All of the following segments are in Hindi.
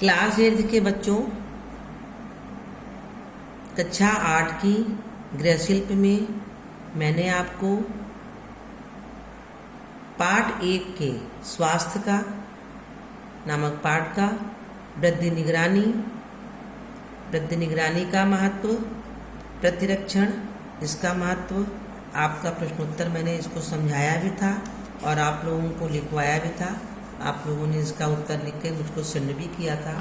क्लास 8 के बच्चों, कक्षा 8 की गृहशिल्प में मैंने आपको पाठ 1 के स्वास्थ्य का नामक पाठ का वृद्धि निगरानी का महत्व, प्रतिरक्षण इसका महत्व, आपका प्रश्नोत्तर मैंने इसको समझाया भी था और आप लोगों को लिखवाया भी था। आप लोगों ने इसका उत्तर लिख के मुझको सेंड भी किया था।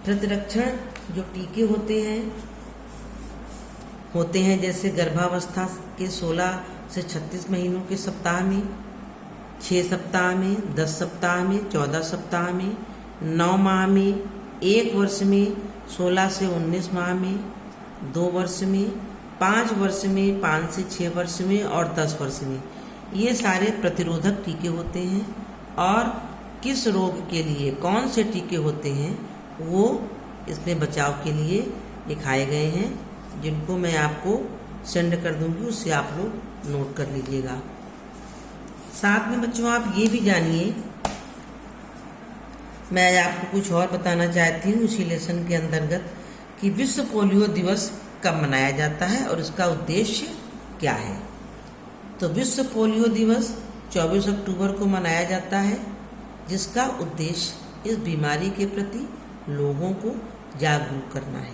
प्रतिरक्षण जो टीके होते हैं जैसे गर्भावस्था के 16 से 36 महीनों के सप्ताह में, 6 सप्ताह में, 10 सप्ताह में, 14 सप्ताह में, 9 माह में, 1 वर्ष में, 16 से 19 माह में, 2 वर्ष में, 5 वर्ष में, 5 से 6 वर्ष में और 10 वर्ष में, ये सारे प्रतिरोधक टीके होते हैं। और किस रोग के लिए कौन से टीके होते हैं वो इसमें बचाव के लिए लिखाए गए हैं, जिनको मैं आपको सेंड कर दूंगी, उससे आप लोग नोट कर लीजिएगा। साथ में बच्चों आप ये भी जानिए, मैं आपको कुछ और बताना चाहती हूँ उसी लेसन के अंतर्गत कि विश्व पोलियो दिवस कब मनाया जाता है और इसका उद्देश्य क्या है। तो विश्व पोलियो दिवस 24 अक्टूबर को मनाया जाता है, जिसका उद्देश्य इस बीमारी के प्रति लोगों को जागरूक करना है।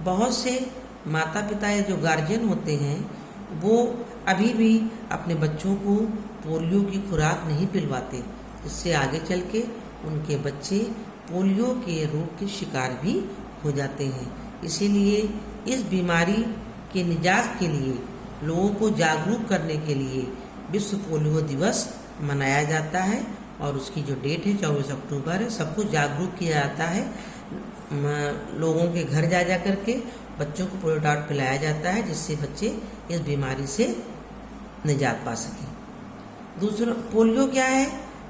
बहुत से माता पिता या जो गार्जियन होते हैं वो अभी भी अपने बच्चों को पोलियो की खुराक नहीं पिलवाते, इससे आगे चल के उनके बच्चे पोलियो के रोग के शिकार भी हो जाते हैं। इसीलिए इस बीमारी के निजात के लिए लोगों को जागरूक करने के लिए विश्व पोलियो दिवस मनाया जाता है और उसकी जो डेट है 24 अक्टूबर है। सबको जागरूक किया जाता है, लोगों के घर जा करके बच्चों को पोलियो डॉट पिलाया जाता है, जिससे बच्चे इस बीमारी से निजात पा सकें। दूसरा, पोलियो क्या है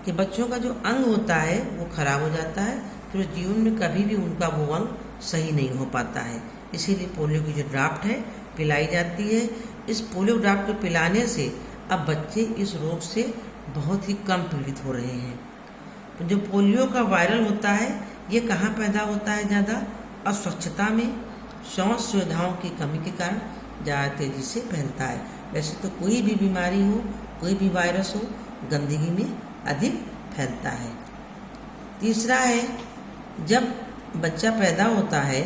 कि बच्चों का जो अंग होता है वो खराब हो जाता है, फिर जीवन में कभी भी उनका वो अंग सही नहीं हो पाता है। इसीलिए पोलियो की जो ड्राफ्ट है पिलाई जाती है। इस पोलियो ड्राफ्ट को पिलाने से अब बच्चे इस रोग से बहुत ही कम पीड़ित हो रहे हैं। तो जो पोलियो का वायरल होता है ये कहाँ पैदा होता है ज़्यादा? अस्वच्छता में, स्वास्थ्य सुविधाओं की कमी के कारण ज़्यादा तेज़ी से फैलता है। वैसे तो कोई भी बीमारी हो, कोई भी वायरस हो, गंदगी में अधिक फैलता है। तीसरा है, जब बच्चा पैदा होता है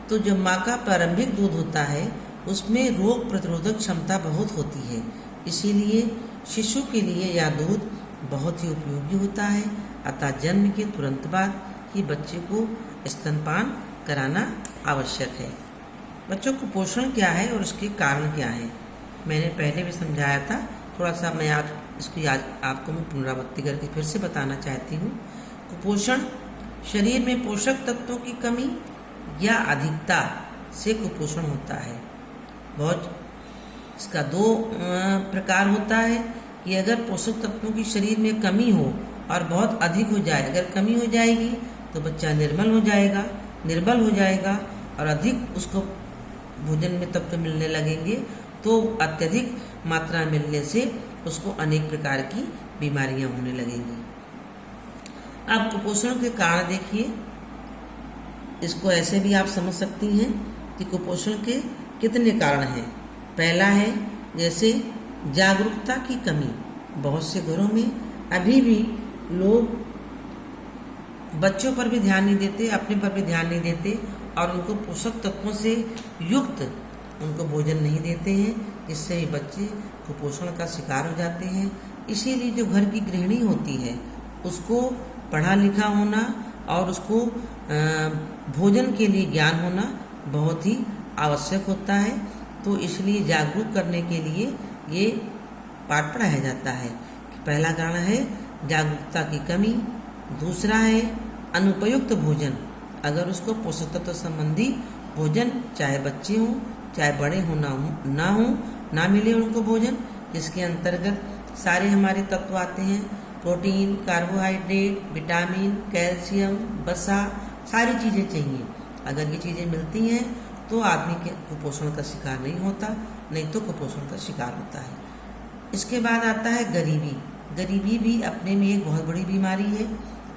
तो जो माँ का प्रारंभिक दूध होता है उसमें रोग प्रतिरोधक क्षमता बहुत होती है, इसीलिए शिशु के लिए यह दूध बहुत ही उपयोगी होता है। अतः जन्म के तुरंत बाद ही बच्चे को स्तनपान कराना आवश्यक है। बच्चों को कुपोषण क्या है और उसके कारण क्या है मैंने पहले भी समझाया था, थोड़ा सा मैं आज इसको आपको मैं पुनरावृत्ति करके फिर से बताना चाहती हूँ। कुपोषण शरीर में पोषक तत्वों की कमी या अधिकता से कुपोषण होता है। बहुत इसका 2 प्रकार होता है कि अगर पोषक तत्वों की शरीर में कमी हो और बहुत अधिक हो जाए, अगर कमी हो जाएगी तो बच्चा निर्बल हो जाएगा और अधिक उसको भोजन में तत्व मिलने लगेंगे तो अत्यधिक मात्रा मिलने से उसको अनेक प्रकार की बीमारियां होने लगेंगी। अब कुपोषण के कारण देखिए, इसको ऐसे भी आप समझ सकती हैं कि कुपोषण के कितने कारण हैं। पहला है जैसे जागरूकता की कमी। बहुत से घरों में अभी भी लोग बच्चों पर भी ध्यान नहीं देते, अपने पर भी ध्यान नहीं देते और उनको पोषक तत्वों से युक्त उनको भोजन नहीं देते हैं, जिससे भी बच्चे कुपोषण का शिकार हो जाते हैं। इसीलिए जो घर की गृहिणी होती है उसको पढ़ा लिखा होना और उसको भोजन के लिए ज्ञान होना बहुत ही आवश्यक होता है। तो इसलिए जागरूक करने के लिए ये पाठ पढ़ाया जाता है। पहला कारण है जागरूकता की कमी। दूसरा है अनुपयुक्त भोजन। अगर उसको पोषक तत्व संबंधी भोजन, चाहे बच्चे हों चाहे बड़े हों ना मिले उनको भोजन, जिसके अंतर्गत सारे हमारे तत्व आते हैं, प्रोटीन, कार्बोहाइड्रेट, विटामिन, कैल्शियम, वसा, सारी चीज़ें चाहिए। अगर ये चीज़ें मिलती हैं तो आदमी के कुपोषण का शिकार नहीं होता, नहीं तो कुपोषण का शिकार होता है। इसके बाद आता है गरीबी। गरीबी भी अपने में एक बहुत बड़ी बीमारी है।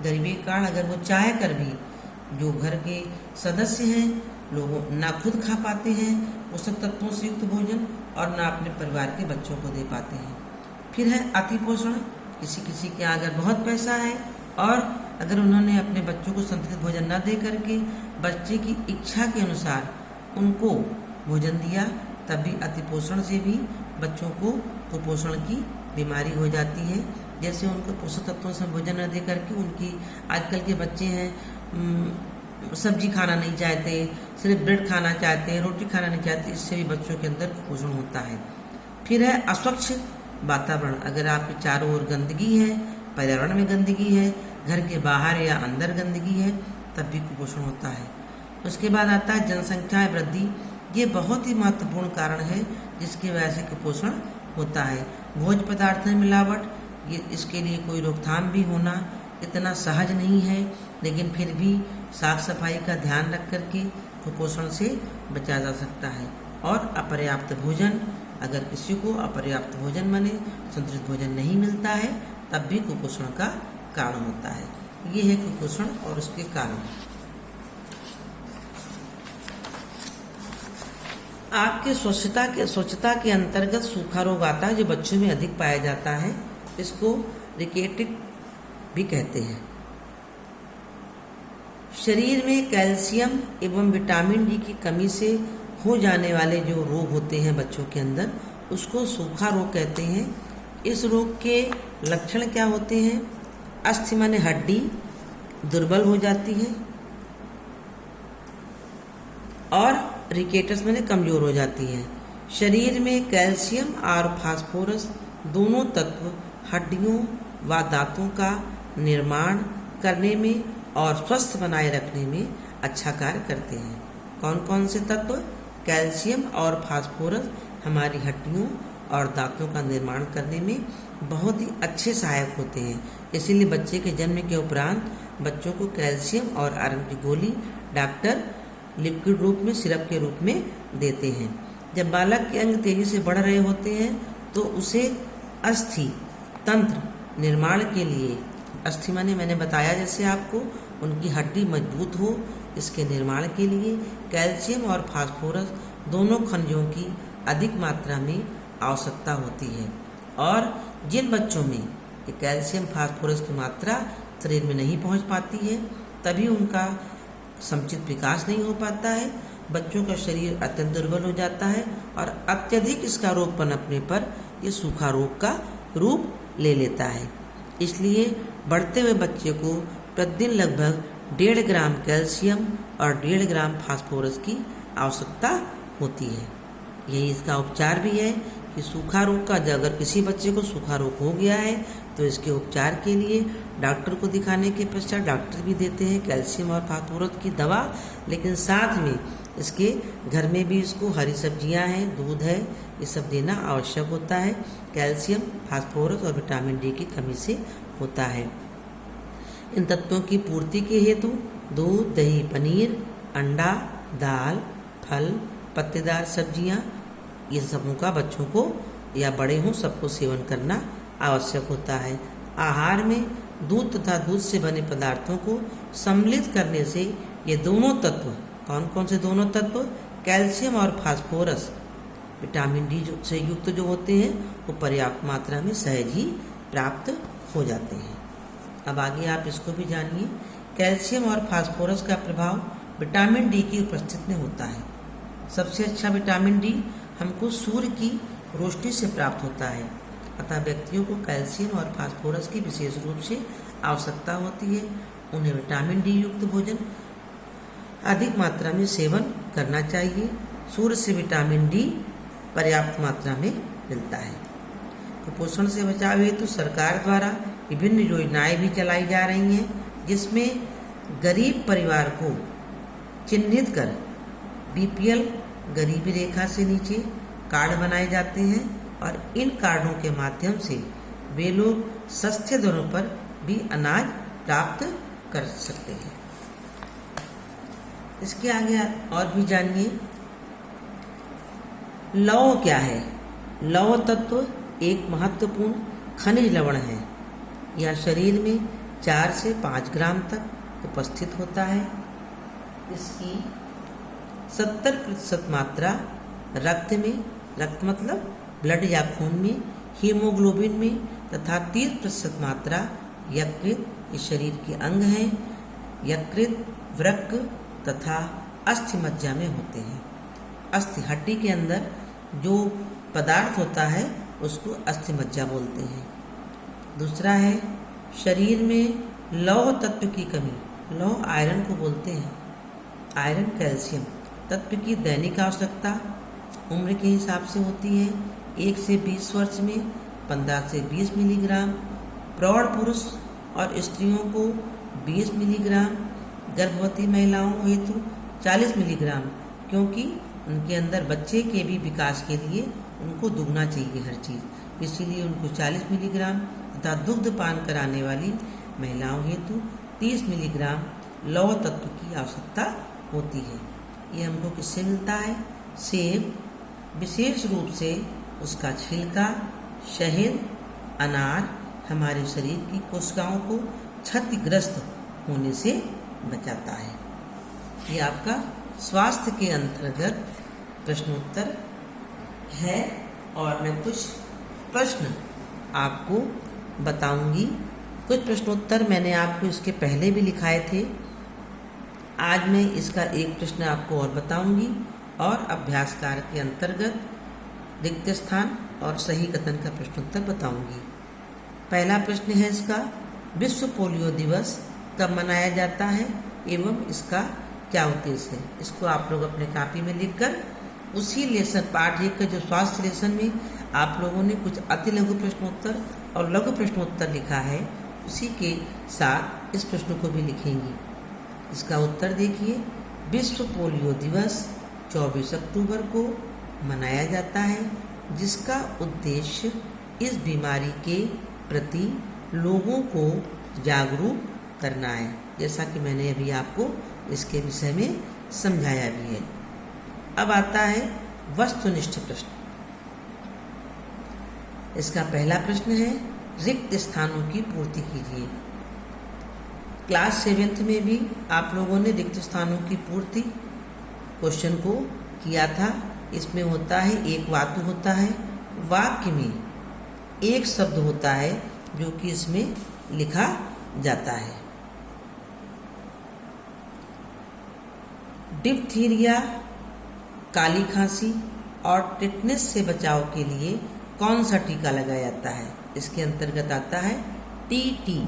गरीबी के कारण अगर वो चाह कर भी जो घर के सदस्य हैं लोगों ना खुद खा पाते हैं पोषक तत्वों से युक्त भोजन और ना अपने परिवार के बच्चों को दे पाते हैं। फिर है अति पोषण। किसी किसी के यहाँ अगर बहुत पैसा है और अगर उन्होंने अपने बच्चों को संतुलित भोजन न दे करके बच्चे की इच्छा के अनुसार उनको भोजन दिया, तब भी अति पोषण से भी बच्चों को कुपोषण की बीमारी हो जाती है। जैसे उनको पोषक तत्वों से भोजन न दे करके उनकी आजकल के बच्चे हैं सब्जी खाना नहीं चाहते, सिर्फ ब्रेड खाना चाहते हैं, रोटी खाना नहीं चाहते, इससे भी बच्चों के अंदर कुपोषण होता है। फिर है अस्वच्छ वातावरण। अगर आपके चारों ओर गंदगी है, पर्यावरण में गंदगी है, घर के बाहर या अंदर गंदगी है, तब भी कुपोषण होता है। उसके बाद आता है जनसंख्या वृद्धि। ये बहुत ही महत्वपूर्ण कारण है जिसकी वजह से कुपोषण होता है। भोज्य पदार्थों में मिलावट, ये इसके लिए कोई रोकथाम भी होना इतना सहज नहीं है, लेकिन फिर भी साफ सफाई का ध्यान रख करके कुपोषण से बचा जा सकता है। और अपर्याप्त भोजन, अगर किसी को अपर्याप्त भोजन बने संतुलित भोजन नहीं मिलता है तब भी कुपोषण का कारण होता है। ये है कुपोषण और उसके कारण। आपके स्वच्छता के अंतर्गत सूखा रोग आता है जो बच्चों में अधिक पाया जाता है। इसको रिकेटिक भी कहते हैं। शरीर में कैल्शियम एवं विटामिन डी की कमी से हो जाने वाले जो रोग होते हैं बच्चों के अंदर, उसको सूखा रोग कहते हैं। इस रोग के लक्षण क्या होते हैं? अस्थि माने हड्डी दुर्बल हो जाती है और रिकेटस माने कमजोर हो जाती है। शरीर में कैल्शियम और फास्फोरस दोनों तत्व हड्डियों व दांतों का निर्माण करने में और स्वस्थ बनाए रखने में अच्छा कार्य करते हैं। कौन कौन से तत्व? कैल्शियम और फास्फोरस हमारी हड्डियों और दांतों का निर्माण करने में बहुत ही अच्छे सहायक होते हैं। इसीलिए बच्चे के जन्म के उपरांत बच्चों को कैल्शियम और आयरन की गोली डॉक्टर लिक्विड रूप में, सिरप के रूप में देते हैं। जब बालक के अंग तेजी से बढ़ रहे होते हैं तो उसे अस्थि तंत्र निर्माण के लिए, अस्थि माने मैंने बताया जैसे आपको, उनकी हड्डी मजबूत हो, इसके निर्माण के लिए कैल्शियम और फास्फोरस दोनों खनिजों की अधिक मात्रा में आवश्यकता होती है। और जिन बच्चों में ये कैल्शियम फास्फोरस की मात्रा शरीर में नहीं पहुंच पाती है तभी उनका समुचित विकास नहीं हो पाता है, बच्चों का शरीर अत्यंत दुर्बल हो जाता है और अत्यधिक इसका रोग पनपने पर ये सूखा रोग का रूप ले लेता है। इसलिए बढ़ते हुए बच्चे को प्रतिदिन लगभग 1.5 ग्राम कैल्शियम और 1.5 ग्राम फास्फोरस की आवश्यकता होती है। यही इसका उपचार भी है कि सूखा रोग का, अगर किसी बच्चे को सूखा रोग हो गया है तो इसके उपचार के लिए डॉक्टर को दिखाने के पश्चात डॉक्टर भी देते हैं कैल्शियम और फास्फोरस की दवा, लेकिन साथ में इसके घर में भी इसको हरी सब्जियां हैं, दूध है, ये सब देना आवश्यक होता है। कैल्शियम, फास्फोरस और विटामिन डी की कमी से होता है। इन तत्वों की पूर्ति के हेतु दूध, दही, पनीर, अंडा, दाल, फल, पत्तेदार सब्जियां, ये सबों का बच्चों को या बड़े हों सबको सेवन करना आवश्यक होता है। आहार में दूध तथा दूध से बने पदार्थों को सम्मिलित करने से ये दोनों तत्व, कौन कौन से दोनों तत्व? कैल्शियम और फास्फोरस विटामिन डी से युक्त जो होते हैं वो पर्याप्त मात्रा में सहज ही प्राप्त हो जाते हैं। अब आगे आप इसको भी जानिए। कैल्शियम और फास्फोरस का प्रभाव विटामिन डी की उपस्थिति में होता है। सबसे अच्छा विटामिन डी हमको सूर्य की रोशनी से प्राप्त होता है, अतः व्यक्तियों को कैल्शियम और फास्फोरस की विशेष रूप से आवश्यकता होती है। उन्हें विटामिन डी युक्त भोजन अधिक मात्रा में सेवन करना चाहिए। सूर्य से विटामिन डी पर्याप्त मात्रा में मिलता है। कुपोषण से बचाव हेतु सरकार द्वारा विभिन्न योजनाएं भी चलाई जा रही हैं, जिसमें गरीब परिवार को चिन्हित कर बीपीएल गरीबी रेखा से नीचे कार्ड बनाए जाते हैं और इन कार्डों के माध्यम से वे लोग सस्ते दरों पर भी अनाज प्राप्त कर सकते हैं। इसके आगे और भी जानिए। लौह क्या है? लौह तत्व एक महत्वपूर्ण खनिज लवण है। यह शरीर में 4 से 5 ग्राम तक उपस्थित होता है। इसकी 70% मात्रा रक्त में, रक्त मतलब ब्लड या खून में, हीमोग्लोबिन में तथा 30% मात्रा यकृत, ये शरीर के अंग हैं, यकृत, वृक्क तथा अस्थि मज्जा में होते हैं। अस्थि हड्डी के अंदर जो पदार्थ होता है उसको अस्थि मज्जा बोलते हैं। दूसरा है शरीर में लौह तत्व की कमी, लौह आयरन को बोलते हैं, आयरन कैल्शियम तत्व की दैनिक आवश्यकता उम्र के हिसाब से होती है। 1 से 20 वर्ष में 15 से 20 मिलीग्राम, प्रौढ़ पुरुष और स्त्रियों को 20 मिलीग्राम, गर्भवती महिलाओं हेतु 40 मिलीग्राम, क्योंकि उनके अंदर बच्चे के भी विकास के लिए उनको दुगना चाहिए हर चीज़, इसीलिए उनको 40 मिलीग्राम तथा दुग्ध पान कराने वाली महिलाओं हेतु 30 मिलीग्राम लौह तत्व की आवश्यकता होती है। ये हमको किससे मिलता है? सेब, विशेष रूप से उसका छिलका, शहद, अनार हमारे शरीर की कोशिकाओं को क्षतिग्रस्त होने से बचाता है। ये आपका स्वास्थ्य के अंतर्गत प्रश्नोत्तर है और मैं कुछ प्रश्न आपको बताऊंगी। कुछ प्रश्नोत्तर मैंने आपको इसके पहले भी लिखाए थे। आज मैं इसका एक प्रश्न आपको और बताऊंगी और अभ्यास कार्य के अंतर्गत रिक्त स्थान और सही कथन का प्रश्नोत्तर बताऊंगी। पहला प्रश्न है इसका, विश्व पोलियो दिवस कब मनाया जाता है एवं इसका क्या उद्देश्य है? इसको आप लोग अपने कॉपी में लिखकर उसी लेसन पाठ 1 का जो स्वास्थ्य लेसन में आप लोगों ने कुछ अति लघु प्रश्नोत्तर और लघु प्रश्नोत्तर लिखा है, उसी के साथ इस प्रश्न को भी लिखेंगी। इसका उत्तर देखिए, विश्व पोलियो दिवस 24 अक्टूबर को मनाया जाता है, जिसका उद्देश्य इस बीमारी के प्रति लोगों को जागरूक करना है, जैसा कि मैंने अभी आपको इसके विषय में समझाया भी है। अब आता है वस्तुनिष्ठ प्रश्न। इसका पहला प्रश्न है, रिक्त स्थानों की पूर्ति कीजिए। क्लास 7th में भी आप लोगों ने रिक्त स्थानों की पूर्ति क्वेश्चन को किया था। इसमें होता है एक वाक्य होता है, वाक्य में एक शब्द होता है जो कि इसमें लिखा जाता है। डिप्थीरिया, काली खांसी और टिटनेस से बचाव के लिए कौन सा टीका लगाया जाता है? इसके अंतर्गत आता है टीटी।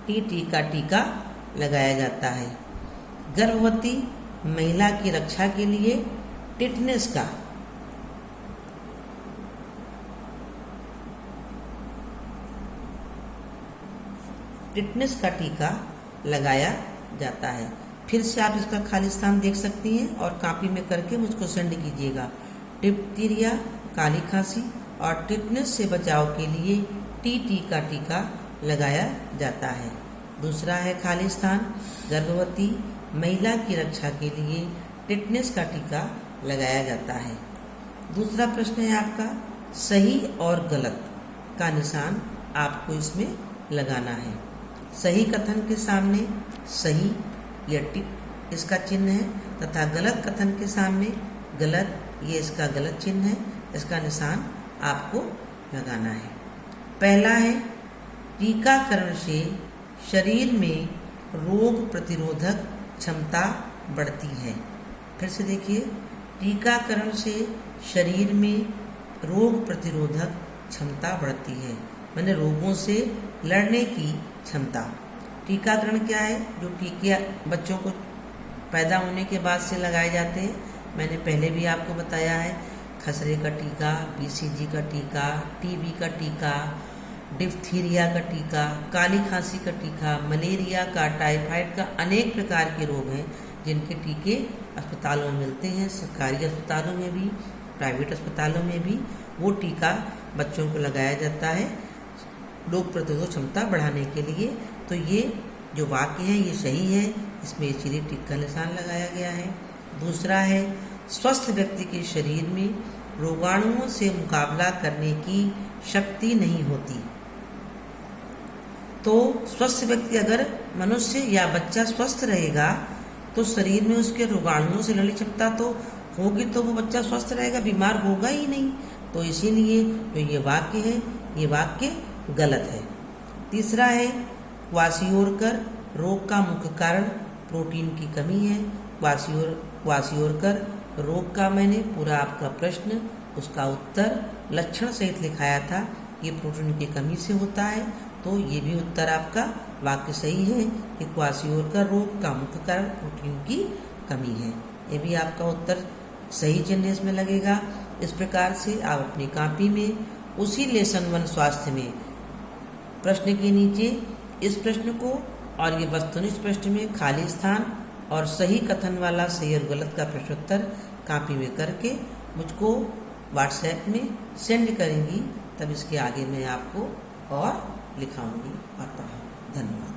टीटी का टीका लगाया जाता है। गर्भवती महिला की रक्षा के लिए टिटनेस का टीका लगाया जाता है। फिर से आप इसका खाली स्थान देख सकती हैं और कॉपी में करके मुझको सेंड कीजिएगा। डिप्थीरिया, काली खांसी और टिटनेस से बचाव के लिए टीटी का टीका लगाया जाता है। दूसरा है खाली स्थान, गर्भवती महिला की रक्षा के लिए टिटनेस का टीका लगाया जाता है। दूसरा प्रश्न है आपका, सही और गलत का निशान आपको इसमें लगाना है। सही कथन के सामने सही या टिक इसका चिन्ह है तथा गलत कथन के सामने गलत, ये इसका गलत चिन्ह है, इसका निशान आपको लगाना है। पहला है, टीकाकरण से शरीर में रोग प्रतिरोधक क्षमता बढ़ती है। फिर से देखिए, टीकाकरण से शरीर में रोग प्रतिरोधक क्षमता बढ़ती है, मैंने रोगों से लड़ने की क्षमता। टीकाकरण क्या है? जो टीके बच्चों को पैदा होने के बाद से लगाए जाते हैं, मैंने पहले भी आपको बताया है। खसरे का टीका, बीसीजी का टीका, टीबी का टीका, डिप्थीरिया का टीका, काली खांसी का टीका, मलेरिया का, टाइफाइड का, अनेक प्रकार के रोग हैं जिनके टीके अस्पतालों में मिलते हैं। सरकारी अस्पतालों में भी, प्राइवेट अस्पतालों में भी वो टीका बच्चों को लगाया जाता है रोग प्रतिरोधक क्षमता बढ़ाने के लिए। तो ये जो वाक्य है ये सही है, इसमें इसीलिए टिक का निशान लगाया गया है। दूसरा है, स्वस्थ व्यक्ति के शरीर में रोगाणुओं से मुकाबला करने की शक्ति नहीं होती। तो स्वस्थ व्यक्ति, अगर मनुष्य या बच्चा स्वस्थ रहेगा तो शरीर में उसके रोगाणुओं से लड़ने की क्षमता तो होगी, तो वो बच्चा स्वस्थ रहेगा, बीमार होगा ही नहीं। तो इसीलिए जो ये वाक्य है, ये वाक्य गलत है। तीसरा है, क्वासियोरकर रोग का मुख्य कारण प्रोटीन की कमी है। क्वासियोरकर रोग का मैंने पूरा आपका प्रश्न, उसका उत्तर लक्षण सहित लिखाया था। ये प्रोटीन की कमी से होता है, तो ये भी उत्तर आपका वाक्य सही है कि क्वासियोरकर रोग का मुख्य कारण प्रोटीन की कमी है। ये भी आपका उत्तर सही चिन्ह इसमें लगेगा। इस प्रकार से आप अपनी कॉपी में उसी लेसन 1 स्वास्थ्य में प्रश्न के नीचे इस प्रश्न को और ये वस्तुनिष्ठ प्रश्न में खाली स्थान और सही कथन वाला सही और गलत का प्रश्नोत्तर कॉपी में करके मुझको व्हाट्सएप में सेंड करेंगी, तब इसके आगे मैं आपको और लिखाऊंगी और पढ़ाऊंगी। धन्यवाद।